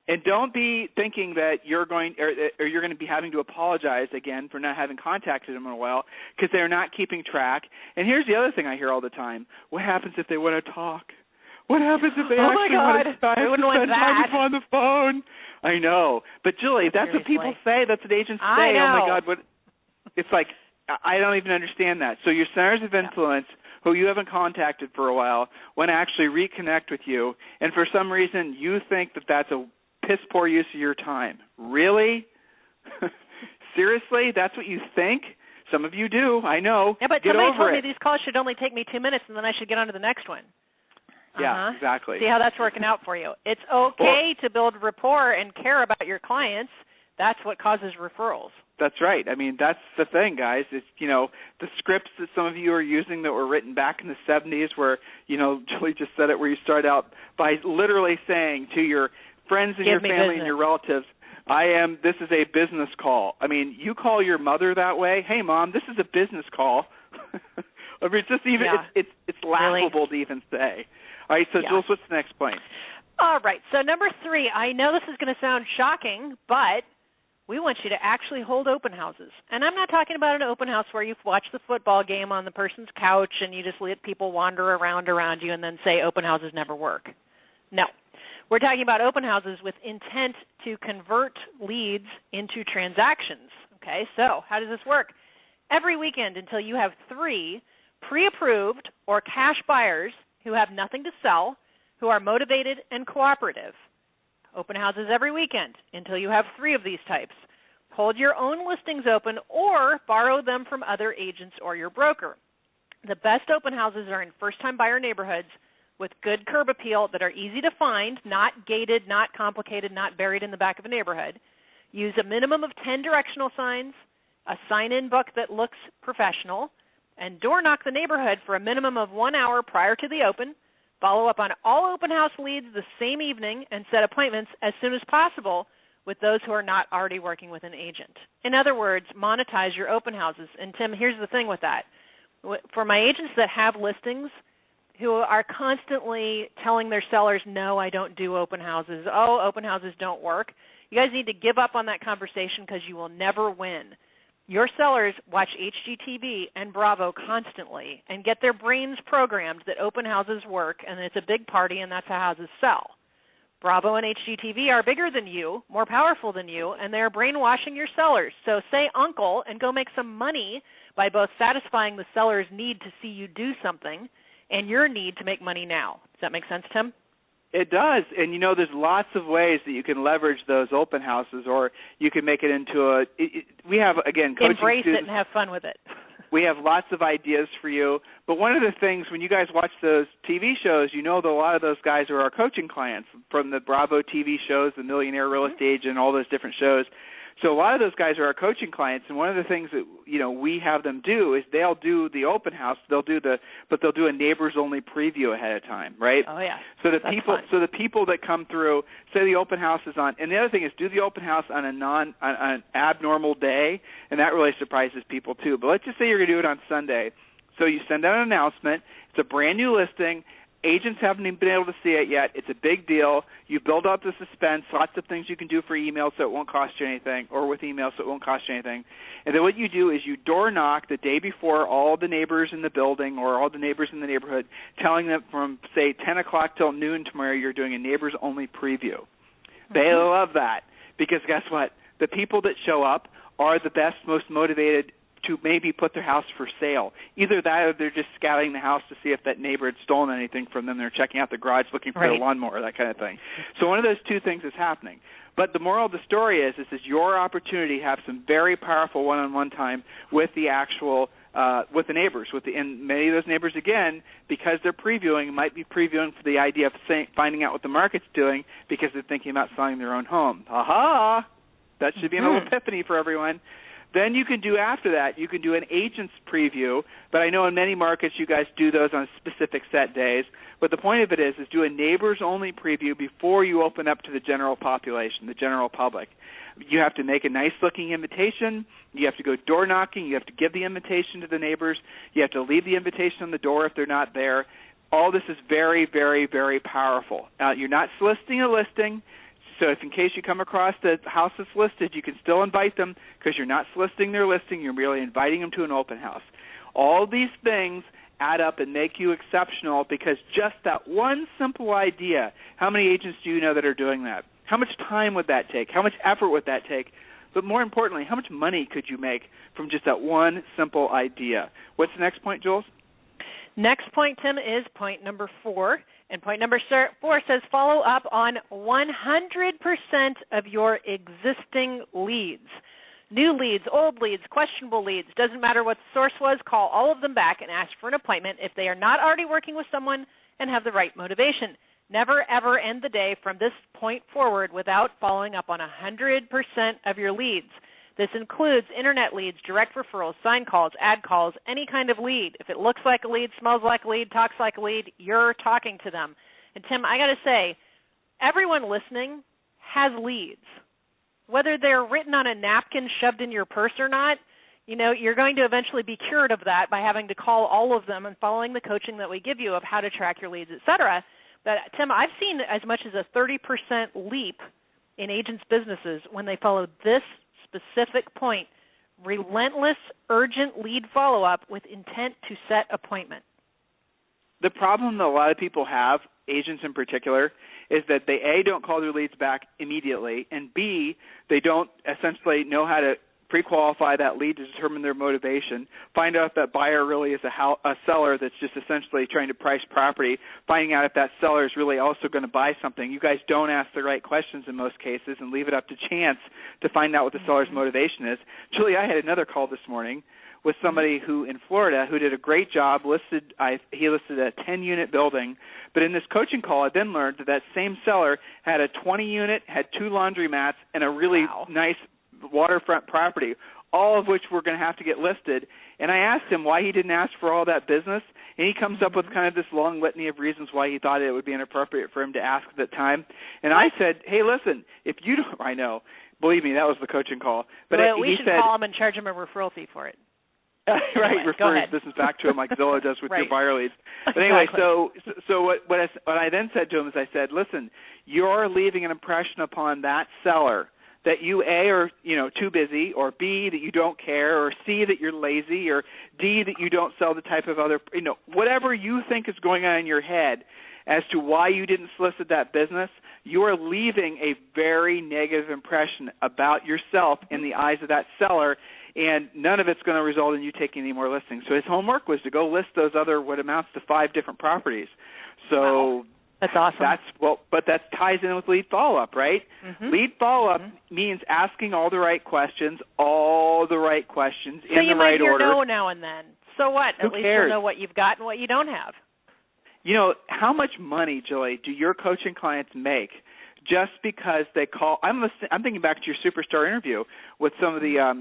And don't be thinking that you're going to be having to apologize again for not having contacted them in a while because they're not keeping track. And here's the other thing I hear all the time. What happens if they want to talk? What happens if they actually want to spend time on the phone? I know. But, Julie, that's what people say. That's what agents say. Oh, my God. What? It's like, I don't even understand that. So your centers of influence, who you haven't contacted for a while, want to actually reconnect with you. And for some reason, you think that that's a piss-poor use of your time. Really? Seriously? That's what you think? Some of you do. I know. Yeah, but somebody told me these calls should only take me 2 minutes, and then I should get on to the next one. Yeah, exactly. See how that's working out for you. It's okay to build rapport and care about your clients. That's what causes referrals. That's right. I mean, that's the thing, guys. It's, the scripts that some of you are using that were written back in the 70s where, Julie just said it, where you start out by literally saying to your friends and your family and your relatives, this is a business call. I mean, you call your mother that way. Hey, Mom, this is a business call. I mean, it's just even, it's laughable to even say. All right, so Jules, what's the next point? All right, so number 3, I know this is going to sound shocking, but we want you to actually hold open houses. And I'm not talking about an open house where you watch the football game on the person's couch and you just let people wander around you and then say open houses never work. No. We're talking about open houses with intent to convert leads into transactions. Okay, so how does this work? Every weekend until you have 3 pre-approved or cash buyers who have nothing to sell, who are motivated and cooperative. Open houses every weekend until you have 3 of these types. Hold your own listings open or borrow them from other agents or your broker. The best open houses are in first-time buyer neighborhoods with good curb appeal that are easy to find, not gated, not complicated, not buried in the back of a neighborhood. Use a minimum of 10 directional signs, a sign-in book that looks professional, and door knock the neighborhood for a minimum of 1 hour prior to the open. Follow up on all open house leads the same evening and set appointments as soon as possible with those who are not already working with an agent. In other words, monetize your open houses. And Tim, here's the thing with that. For my agents that have listings who are constantly telling their sellers, no, I don't do open houses, oh, open houses don't work, you guys need to give up on that conversation because you will never win. Your sellers watch HGTV and Bravo constantly and get their brains programmed that open houses work and it's a big party and that's how houses sell. Bravo and HGTV are bigger than you, more powerful than you, and they're brainwashing your sellers. So say uncle and go make some money by both satisfying the seller's need to see you do something and your need to make money now. Does that make sense, Tim? It does, and there's lots of ways that you can leverage those open houses, or you can make it into we have, again, coaching embrace students. It and have fun with it. We have lots of ideas for you, but one of the things when you guys watch those TV shows, that a lot of those guys are our coaching clients from the Bravo TV shows, the Millionaire Real Estate Agent, all those different shows. So a lot of those guys are our coaching clients, and one of the things that we have them do is they'll do the open house, but they'll do a neighbors only preview ahead of time, right? Oh yeah. So the people that come through, say the open house is on, and the other thing is do the open house on an abnormal day, and that really surprises people too. But let's just say you're going to do it on Sunday. So you send out an announcement. It's a brand new listing. Agents haven't even been able to see it yet. It's a big deal. You build up the suspense, lots of things you can do for email so it won't cost you anything, or with email so it won't cost you anything. And then what you do is you door knock the day before all the neighbors in the building or all the neighbors in the neighborhood, telling them from, say, 10 o'clock till noon tomorrow you're doing a neighbors-only preview. Mm-hmm. They love that because guess what? The people that show up are the best, most motivated to maybe put their house for sale. Either that or they're just scouting the house to see if that neighbor had stolen anything from them. They're checking out the garage looking for the lawnmower, that kind of thing. So one of those two things is happening. But the moral of the story is this is your opportunity to have some very powerful one-on-one time with the actual with the neighbors. And many of those neighbors, again, because they're previewing, might be previewing for the idea of finding out what the market's doing because they're thinking about selling their own home. Aha! That should be an little epiphany for everyone. Then you can do after that, you can do an agent's preview, but I know in many markets you guys do those on specific set days. But the point of it is do a neighbors-only preview before you open up to the general population, the general public. You have to make a nice-looking invitation. You have to go door knocking. You have to give the invitation to the neighbors. You have to leave the invitation on the door if they're not there. All this is very, very, very powerful. You're not soliciting a listing. So if in case you come across the house that's listed, you can still invite them because you're not soliciting their listing. You're merely inviting them to an open house. All these things add up and make you exceptional because just that one simple idea, how many agents do you know that are doing that? How much time would that take? How much effort would that take? But more importantly, how much money could you make from just that one simple idea? What's the next point, Jules? Next point, Tim, is point number 4. And point number 4 says follow up on 100% of your existing leads. New leads, old leads, questionable leads, doesn't matter what the source was, call all of them back and ask for an appointment if they are not already working with someone and have the right motivation. Never, ever end the day from this point forward without following up on 100% of your leads. This includes internet leads, direct referrals, sign calls, ad calls, any kind of lead. If it looks like a lead, smells like a lead, talks like a lead, you're talking to them. And, Tim, I got to say, everyone listening has leads. Whether they're written on a napkin shoved in your purse or not, you're going to eventually be cured of that by having to call all of them and following the coaching that we give you of how to track your leads, et cetera. But, Tim, I've seen as much as a 30% leap in agents' businesses when they follow this specific point: relentless, urgent lead follow-up with intent to set appointment. The problem that a lot of people have, agents in particular, is that they, A, don't call their leads back immediately, and B, they don't essentially know how to pre-qualify that lead to determine their motivation, find out if that buyer really is a seller that's just essentially trying to price property, finding out if that seller is really also going to buy something. You guys don't ask the right questions in most cases and leave it up to chance to find out what the seller's motivation is. Julie, I had another call this morning with somebody who in Florida who did a great job. He listed a 10-unit building, but in this coaching call I then learned that same seller had a 20-unit, had 2 laundromats, and a really nice waterfront property, all of which were going to have to get listed. And I asked him why he didn't ask for all that business, and he comes up with kind of this long litany of reasons why he thought it would be inappropriate for him to ask at that time. And I said, hey, listen, if you don't, I know, believe me, that was the coaching call. But well, we should call him and charge him a referral fee for it. Right, refer his business back to him like Zillow does with your buyer leads. But anyway, so what I then said to him is I said, listen, you're leaving an impression upon that seller that you, A, are too busy, or B, that you don't care, or C, that you're lazy, or D, that you don't sell the type of other, whatever you think is going on in your head as to why you didn't solicit that business, you are leaving a very negative impression about yourself in the eyes of that seller, and none of it's going to result in you taking any more listings. So his homework was to go list those other, what amounts to 5 different properties. So wow. That's awesome. But that ties in with lead follow-up, right? Mm-hmm. Lead follow-up means asking all the right questions in the right order. So you might hear no now and then. So what? Who At least cares? you'll know what you've got and what you don't have. How much money, Julie, do your coaching clients make just because they call? I'm thinking back to your superstar interview with some of your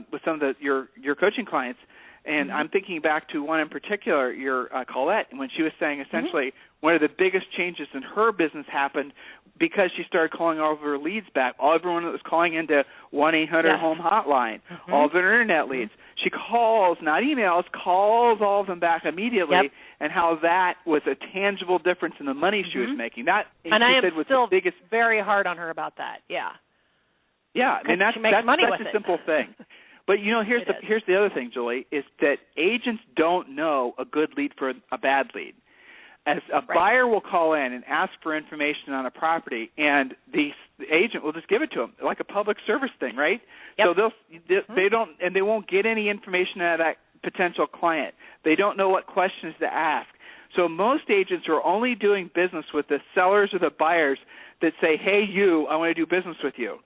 coaching clients, and I'm thinking back to one in particular, your Colette, when she was saying essentially one of the biggest changes in her business happened because she started calling all of her leads back, everyone that was calling into 1-800-HOME hotline, all of their internet leads. She calls, not emails, calls all of them back immediately, and how that was a tangible difference in the money she was making. That, and I am was still the biggest, very hard on her about that. Yeah, and that's a simple thing. But here's the other thing, Julie, is that agents don't know a good lead from a bad lead. As a buyer will call in and ask for information on a property, and the agent will just give it to them, like a public service thing, right? Yep. So they won't get any information out of that potential client. They don't know what questions to ask. So most agents are only doing business with the sellers or the buyers that say, hey, I want to do business with you.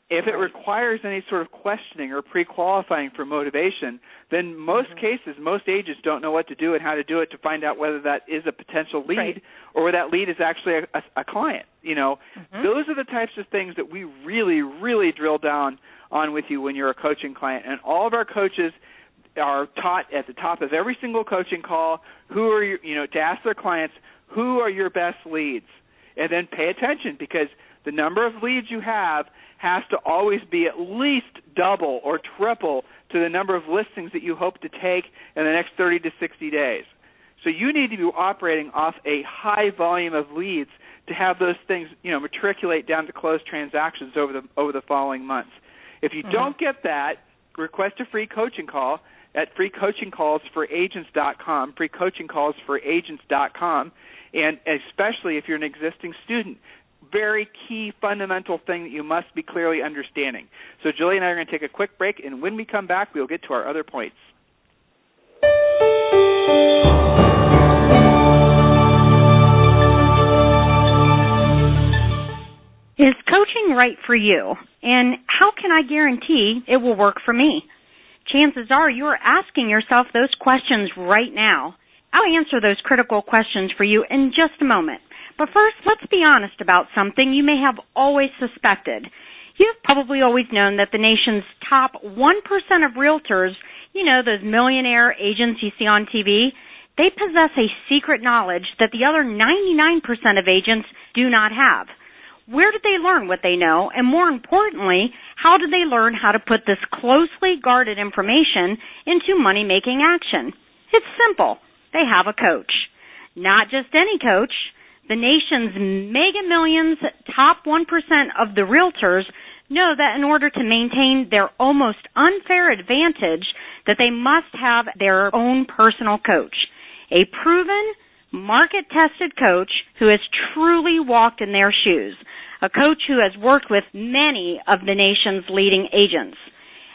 If it requires any sort of questioning or pre-qualifying for motivation, then most cases, most agents don't know what to do and how to do it to find out whether that is a potential lead or whether that lead is actually a client. Those are the types of things that we really, really drill down on with you when you're a coaching client. And all of our coaches are taught at the top of every single coaching call to ask their clients, who are your best leads? And then pay attention, because the number of leads you have has to always be at least double or triple to the number of listings that you hope to take in the next 30 to 60 days. So you need to be operating off a high volume of leads to have those things, matriculate down to closed transactions over the following months. If you don't get that, request a free coaching call at freecoachingcallsforagents.com, freecoachingcallsforagents.com, and especially if you're an existing student. Very key fundamental thing that you must be clearly understanding. So Julie and I are going to take a quick break, and when we come back, we'll get to our other points. Is coaching right for you? And how can I guarantee it will work for me? Chances are you are asking yourself those questions right now. I'll answer those critical questions for you in just a moment. But first, let's be honest about something you may have always suspected. You've probably always known that the nation's top 1% of realtors, those millionaire agents you see on TV, they possess a secret knowledge that the other 99% of agents do not have. Where did they learn what they know? And more importantly, how did they learn how to put this closely guarded information into money-making action? It's simple. They have a coach. Not just any coach. The nation's mega millions, top 1% of the realtors know that in order to maintain their almost unfair advantage, that they must have their own personal coach, a proven, market-tested coach who has truly walked in their shoes, a coach who has worked with many of the nation's leading agents.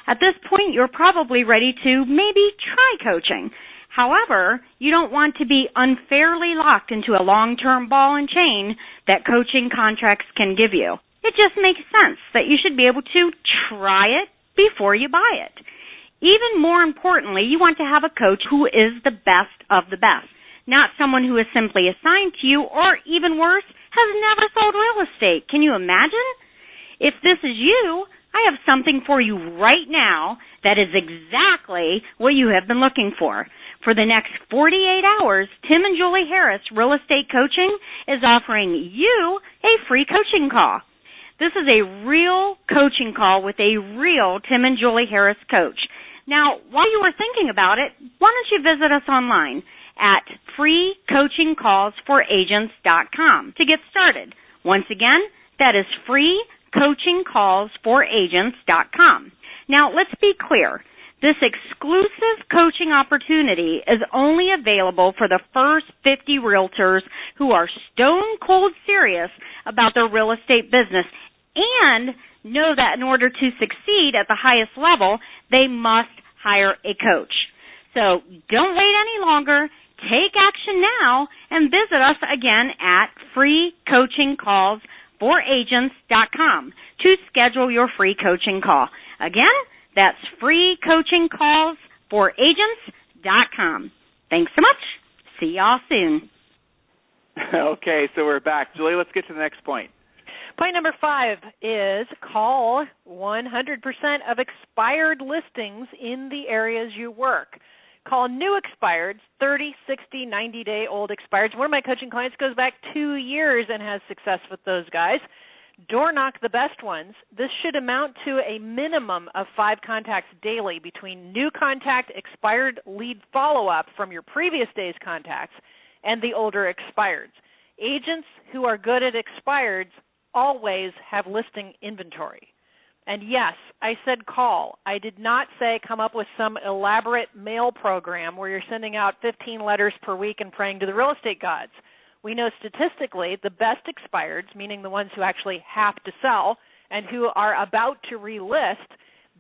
At this point, you're probably ready to maybe try coaching. However, you don't want to be unfairly locked into a long-term ball and chain that coaching contracts can give you. It just makes sense that you should be able to try it before you buy it. Even more importantly, you want to have a coach who is the best of the best, not someone who is simply assigned to you or, even worse, has never sold real estate. Can you imagine? If this is you, I have something for you right now that is exactly what you have been looking for. For the next 48 hours, Tim and Julie Harris Real Estate Coaching is offering you a free coaching call. This is a real coaching call with a real Tim and Julie Harris coach. Now, while you are thinking about it, why don't you visit us online at freecoachingcallsforagents.com to get started. Once again, that is freecoachingcallsforagents.com. Now, let's be clear. This exclusive coaching opportunity is only available for the first 50 realtors who are stone cold serious about their real estate business and know that in order to succeed at the highest level, they must hire a coach. So don't wait any longer. Take action now and visit us again at freecoachingcallsforagents.com to schedule your free coaching call. Again, that's freecoachingcallsforagents.com. Thanks so much. See y'all soon. Okay, so we're back. Julie, let's get to the next point. Point number 5 is call 100% of expired listings in the areas you work. Call new expireds, 30, 60, 90-day-old expireds. One of my coaching clients goes back 2 years and has success with those guys. Door knock the best ones. This should amount to a minimum of 5 contacts daily between new contact, expired lead follow-up from your previous day's contacts, and the older expireds. Agents who are good at expireds always have listing inventory. And yes, I said call. I did not say come up with some elaborate mail program where you're sending out 15 letters per week and praying to the real estate gods. We know statistically the best expireds, meaning the ones who actually have to sell and who are about to relist,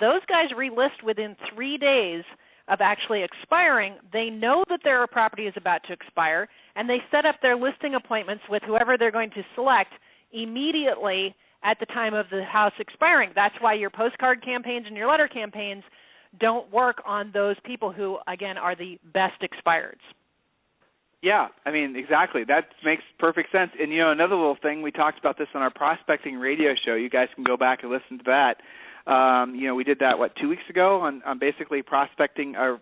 those guys relist within 3 days of actually expiring. They know that their property is about to expire, and they set up their listing appointments with whoever they're going to select immediately at the time of the house expiring. That's why your postcard campaigns and your letter campaigns don't work on those people who, again, are the best expireds. Yeah, I mean, exactly. That makes perfect sense. And, you know, another little thing, we talked about this on our prospecting radio show. You guys can go back and listen to that. We did that, 2 weeks ago on basically prospecting our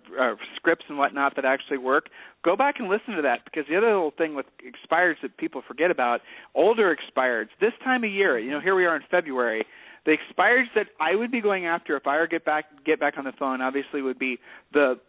scripts and whatnot that actually work. Go back and listen to that, because the other little thing with expireds that people forget about, older expireds, this time of year, here we are in February, the expireds that I would be going after if I were get back on the phone obviously would be the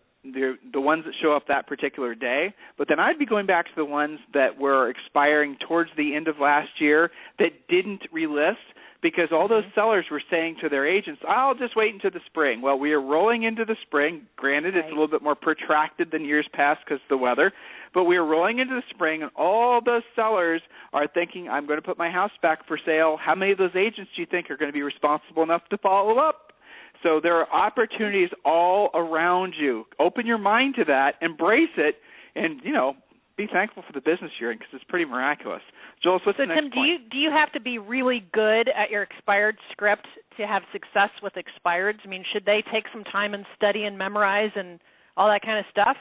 ones that show up that particular day, but then I'd be going back to the ones that were expiring towards the end of last year that didn't relist, because all those sellers were saying to their agents, I'll just wait until the spring. Well, we are rolling into the spring. Granted, It's a little bit more protracted than years past because of the weather, but we are rolling into the spring, and all those sellers are thinking, I'm going to put my house back for sale. How many of those agents do you think are going to be responsible enough to follow up? So there are opportunities all around you. Open your mind to that, embrace it, and, be thankful for the business you're in, because it's pretty miraculous. Joel, what's the next Tim, point? do you have to be really good at your expired script to have success with expireds? I mean, should they take some time and study and memorize and all that kind of stuff?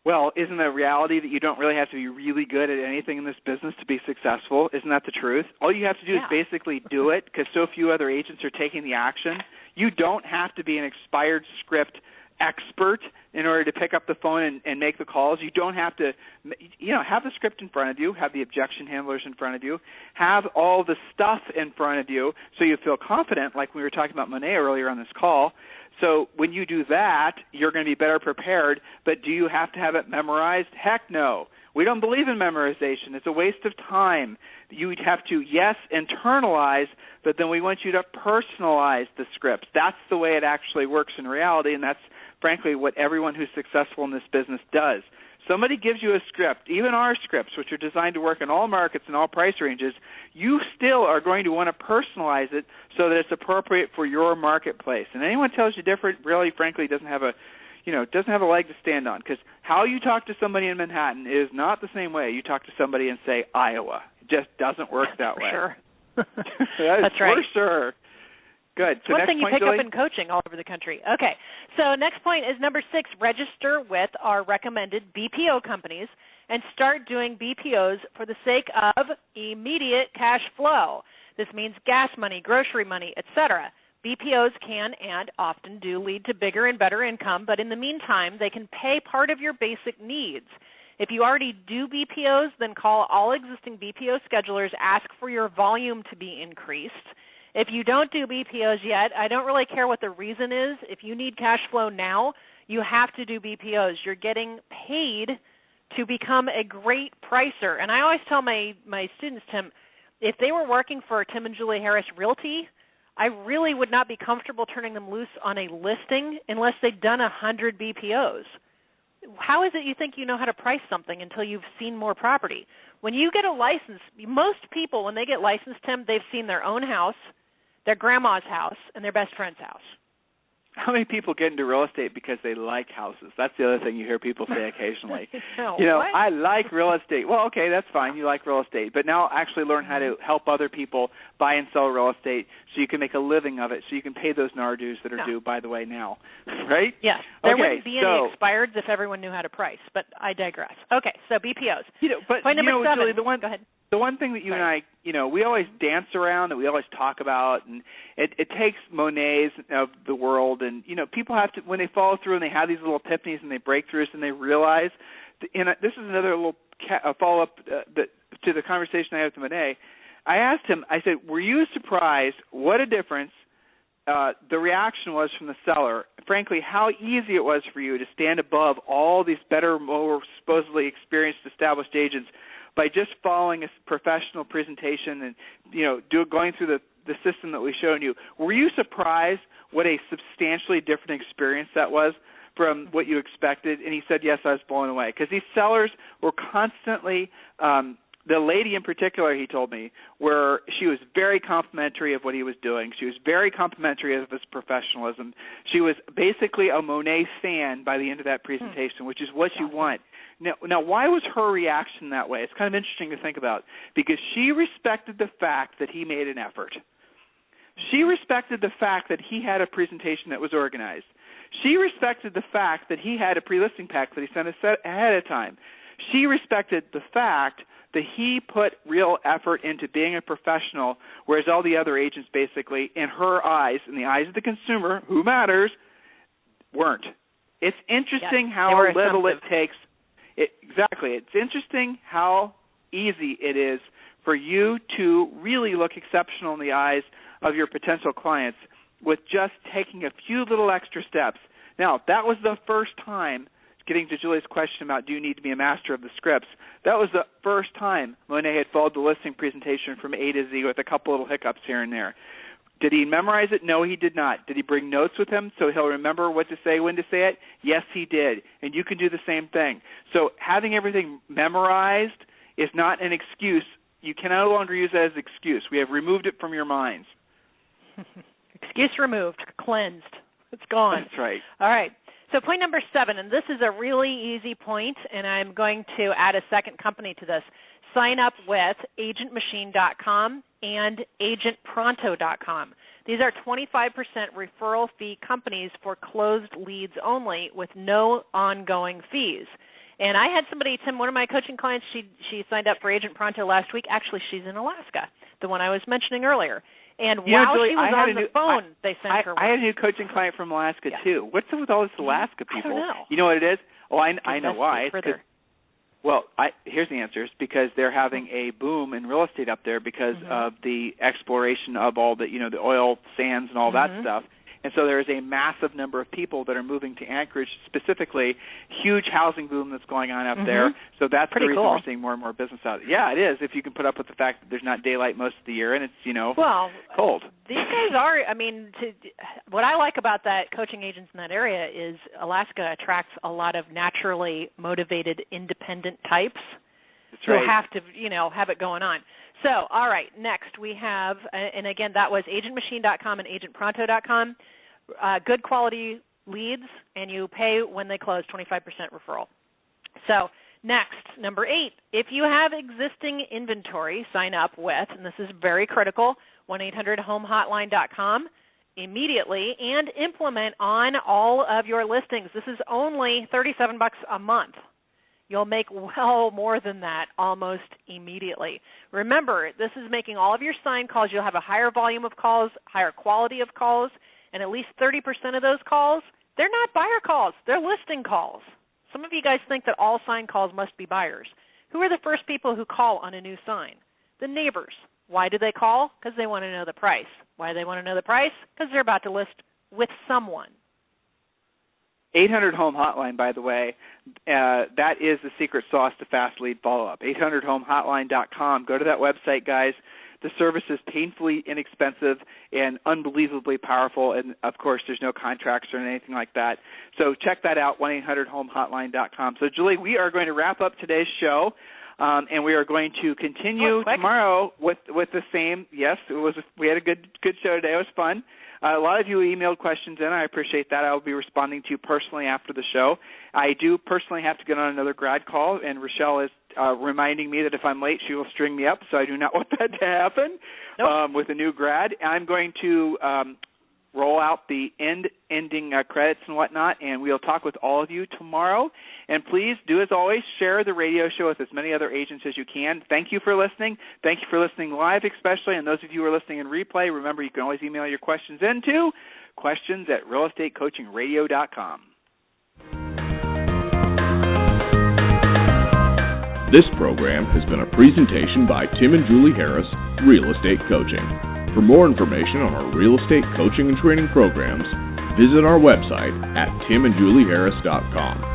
Well, isn't the reality that you don't really have to be really good at anything in this business to be successful? Isn't that the truth? All you have to do is basically do it, because so few other agents are taking the action. You don't have to be an expired script expert in order to pick up the phone and make the calls. You don't have to, have the script in front of you, have the objection handlers in front of you, have all the stuff in front of you so you feel confident, like we were talking about Monets earlier on this call. So when you do that, you're going to be better prepared, but do you have to have it memorized? Heck no. We don't believe in memorization. It's a waste of time. You would have to, yes, internalize, but then we want you to personalize the scripts. That's the way it actually works in reality, and that's, frankly, what everyone who's successful in this business does. Somebody gives you a script, even our scripts, which are designed to work in all markets and all price ranges, you still are going to want to personalize it so that it's appropriate for your marketplace. And anyone tells you different, really, frankly, doesn't have a leg to stand on, because how you talk to somebody in Manhattan is not the same way you talk to somebody in, say, Iowa. It just doesn't work that way. Sure. That's right. For sure. Good. So one thing you pick Julie? up in coaching all over the country. Okay. So next point is number 6, register with our recommended BPO companies and start doing BPOs for the sake of immediate cash flow. This means gas money, grocery money, etc. BPOs can and often do lead to bigger and better income, but in the meantime, they can pay part of your basic needs. If you already do BPOs, then call all existing BPO schedulers, ask for your volume to be increased. If you don't do BPOs yet, I don't really care what the reason is. If you need cash flow now, you have to do BPOs. You're getting paid to become a great pricer. And I always tell my students, Tim, if they were working for Tim and Julie Harris Realty, I really would not be comfortable turning them loose on a listing unless they'd done 100 BPOs. How is it you think you know how to price something until you've seen more property? When you get a license, most people, when they get licensed, Tim, they've seen their own house, their grandma's house, and their best friend's house. How many people get into real estate because they like houses? That's the other thing you hear people say occasionally. What? I like real estate. Well, okay, that's fine. You like real estate. But now actually learn how to help other people buy and sell real estate so you can make a living of it, so you can pay those NAR dues that are due, by the way, now. Right? Yes. There wouldn't be any expireds if everyone knew how to price, but I digress. Okay, so BPOs. Point number 7. Julie, Go ahead. The one thing that you and I, we always dance around and we always talk about, and it takes Monets of the world, and, people have to, when they follow through and they have these little epiphanies and they breakthroughs and they realize, and this is another little follow-up to the conversation I had with Monet. I asked him, I said, were you surprised what a difference the reaction was from the seller, frankly, how easy it was for you to stand above all these better, more supposedly experienced, established agents by just following a professional presentation and, going through the system that we showed you? Were you surprised what a substantially different experience that was from what you expected? And he said, yes, I was blown away. Because these sellers were constantly, the lady in particular, he told me, where she was very complimentary of what he was doing. She was very complimentary of his professionalism. She was basically a Monet fan by the end of that presentation, which is what you want. Now, why was her reaction that way? It's kind of interesting to think about, because she respected the fact that he made an effort. She respected the fact that he had a presentation that was organized. She respected the fact that he had a pre-listing pack that he sent ahead of time. She respected the fact that he put real effort into being a professional, whereas all the other agents basically, in her eyes, in the eyes of the consumer, who matters, weren't. It's interesting how little it takes. Exactly. It's interesting how easy it is for you to really look exceptional in the eyes of your potential clients with just taking a few little extra steps. Now, that was the first time, getting to Julie's question about do you need to be a master of the scripts, that was the first time Monet had followed the listing presentation from A to Z with a couple little hiccups here and there. Did he memorize it? No, he did not. Did he bring notes with him so he'll remember what to say, when to say it? Yes, he did. And you can do the same thing. So having everything memorized is not an excuse. You can no longer use that as an excuse. We have removed it from your minds. Excuse removed, cleansed. It's gone. That's right. All right. So point number 7, and this is a really easy point, and I'm going to add a second company to this. Sign up with agentmachine.com and agentpronto.com. These are 25% referral fee companies for closed leads only with no ongoing fees. And I had somebody, Tim, one of my coaching clients, she signed up for Agent Pronto last week. Actually, she's in Alaska, the one I was mentioning earlier. And while Julie, she was on the phone, they sent her one. I had a new coaching client from Alaska, too. What's up with all this Alaska people? I don't know. You know what it is? Oh, I know why. Well, here's the answer. It's because they're having a boom in real estate up there because of the exploration of all the, the oil sands and all that stuff. And so there is a massive number of people that are moving to Anchorage specifically. Huge housing boom that's going on up there. So that's pretty the reason cool. we're seeing more and more business out there. Yeah, it is, if you can put up with the fact that there's not daylight most of the year and it's, cold. These guys are, what I like about that coaching agents in that area is Alaska attracts a lot of naturally motivated, independent types. That's right. Who have to, have it going on. So, all right, next we have, and again, that was agentmachine.com and agentpronto.com. Good quality leads, and you pay when they close, 25% referral. So, next, number 8, if you have existing inventory, sign up with, and this is very critical, 1-800-HOME-HOTLINE.com immediately, and implement on all of your listings. This is only $37 a month. You'll make well more than that almost immediately. Remember, this is making all of your sign calls. You'll have a higher volume of calls, higher quality of calls, and at least 30% of those calls, they're not buyer calls. They're listing calls. Some of you guys think that all sign calls must be buyers. Who are the first people who call on a new sign? The neighbors. Why do they call? Because they want to know the price. Why do they want to know the price? Because they're about to list with someone. 800-HOME-HOTLINE, by the way, that is the secret sauce to fast lead follow-up. 800-HOME-HOTLINE.com. Go to that website, guys. The service is painfully inexpensive and unbelievably powerful, and, of course, there's no contracts or anything like that. So check that out, 1-800-HOME-HOTLINE.com. So, Julie, we are going to wrap up today's show, and we are going to continue tomorrow with the same. Yes, we had a good show today. It was fun. A lot of you emailed questions in. I appreciate that. I will be responding to you personally after the show. I do personally have to get on another grad call, and Rochelle is reminding me that if I'm late, she will string me up, so I do not want that to happen with a new grad. I'm going to roll out the ending credits and whatnot, and we'll talk with all of you tomorrow. And please do, as always, share the radio show with as many other agents as you can. Thank you for listening. Thank you for listening live especially, and those of you who are listening in replay, remember you can always email your questions into questions@realestatecoachingradio.com. This program has been a presentation by Tim and Julie Harris, Real Estate Coaching. For more information on our real estate coaching and training programs, visit our website at timandjulieharris.com.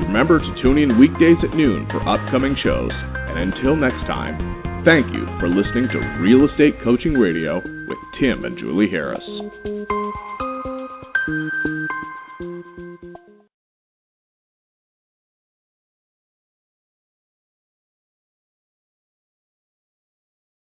Remember to tune in weekdays at noon for upcoming shows, and until next time, thank you for listening to Real Estate Coaching Radio with Tim and Julie Harris.